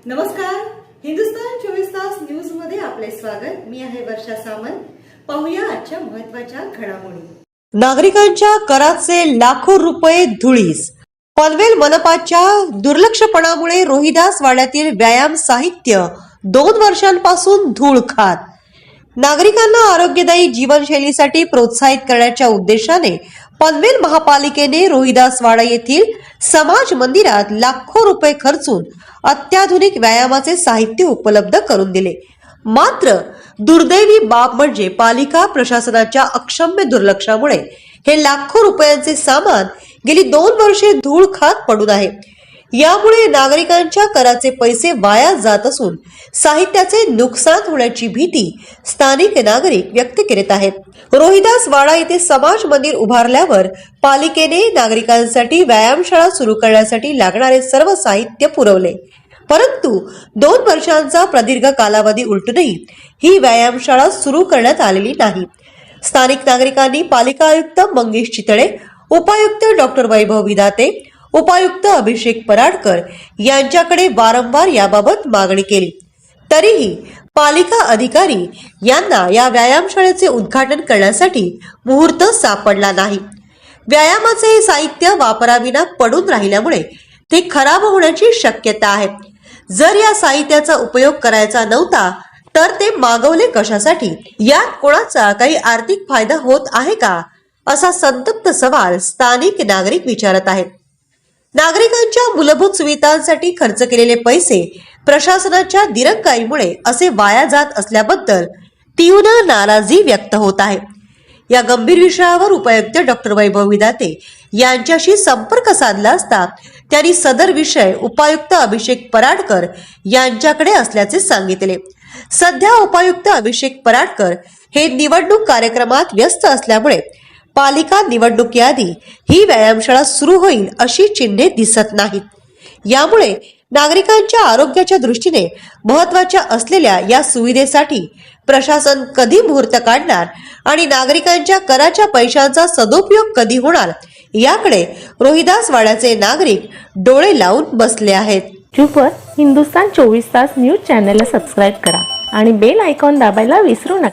नमस्कार, हिंदुस्तान 24 तास न्यूज मध्ये आपले स्वागत। मी आहे वर्षा सामंत। पाहूया आजच्या महत्त्वाच्या घडामोडी। नागरिकांच्या कराचे लाखो रुपये धुळीस। पनवेल मनपाच्या दुर्लक्षपणामुळे रोहिदास वाड्यातील व्यायाम साहित्य 2 वर्षांपासून धूळ खात। नागरिकांना आरोग्यदायी जीवनशैलीसाठी प्रोत्साहित करण्याच्या उद्देशाने पनवेल महापालिकेने रोहिदास वाडा येथील समाज मंदिरात लाखो रुपये खर्चून अत्याधुनिक व्यायामाचे साहित्य उपलब्ध करून दिले। मात्र दुर्दैवी बाब म्हणजे पालिका प्रशासनाच्या अक्षम्य दुर्लक्षामुळे हे लाखो रुपयांचे सामान गेली 2 वर्षे धूळ खात पडून आहे। यामुळे नागरिकांच्या कराचे पैसे वाया जात असून साहित्याचे नुकसान होण्याची भीती स्थानिक नागरिक व्यक्त करीत आहेत। रोहिदास वाडा येथे समाज मंदिर उभारल्यावर पालिकेने नागरिकांसाठी व्यायामशाळा सुरू करण्यासाठी लागणारे सर्व साहित्य पुरवले, परंतु 2 वर्षांचा प्रदीर्घ कालावधी उलटूनही ही व्यायामशाळा सुरू करण्यात आलेली नाही। स्थानिक नागरिकांनी पालिका आयुक्त मंगेश चितळे, उपायुक्त डॉक्टर वैभव विधाते, उपायुक्त अभिषेक पराडकर यांच्याकडे वारंवार याबाबत मागणी केली, तरीही पालिका अधिकारी यांना या व्यायामशाळेचे उद्घाटन करण्यासाठी मुहूर्त सापडला नाही। व्यायामाचे साहित्य वापराविना पडून राहिल्यामुळे ते खराब होण्याची शक्यता आहे। जर या साहित्याचा उपयोग करायचा नव्हता तर ते मागवले कशासाठी? यात कोणाचा काही आर्थिक फायदा होत आहे का, असा संतप्त सवाल स्थानिक नागरिक विचारत आहेत। नागरिकांच्या मूलभूत सुविधांसाठी खर्च केलेले पैसे प्रशासनाच्या दिरंगाईमुळे असे वाया जात असल्याबद्दल तीव्र नाराजी व्यक्त होत आहे। या गंभीर विषयावर उपायुक्त डॉक्टर वैभव विधाते यांच्याशी संपर्क साधला असता त्यांनी सदर विषय उपायुक्त अभिषेक पराडकर यांच्याकडे असल्याचे सांगितले। सध्या उपायुक्त अभिषेक पराडकर हे निवडणूक कार्यक्रमात व्यस्त असल्यामुळे पालिका निवडणुकीआधी ही व्यायामशाळा सुरू होईल अशी चिन्हे दिसत नाहीत। यामुळे नागरिकांच्या आरोग्याच्या दृष्टीने महत्त्वाच्या असलेल्या या सुविधेसाठी प्रशासन कधी मुहूर्त काढणार आणि नागरिकांच्या कराच्या पैशांचा सदुपयोग कधी होणार याकडे रोहिदास वाड्याचे नागरिक डोळे लावून बसले आहेत। यूट्यूबवर हिंदुस्तान 24 तास न्यूज चॅनलला सबस्क्राइब करा आणि बेल आयकॉन दाबायला विसरू नका।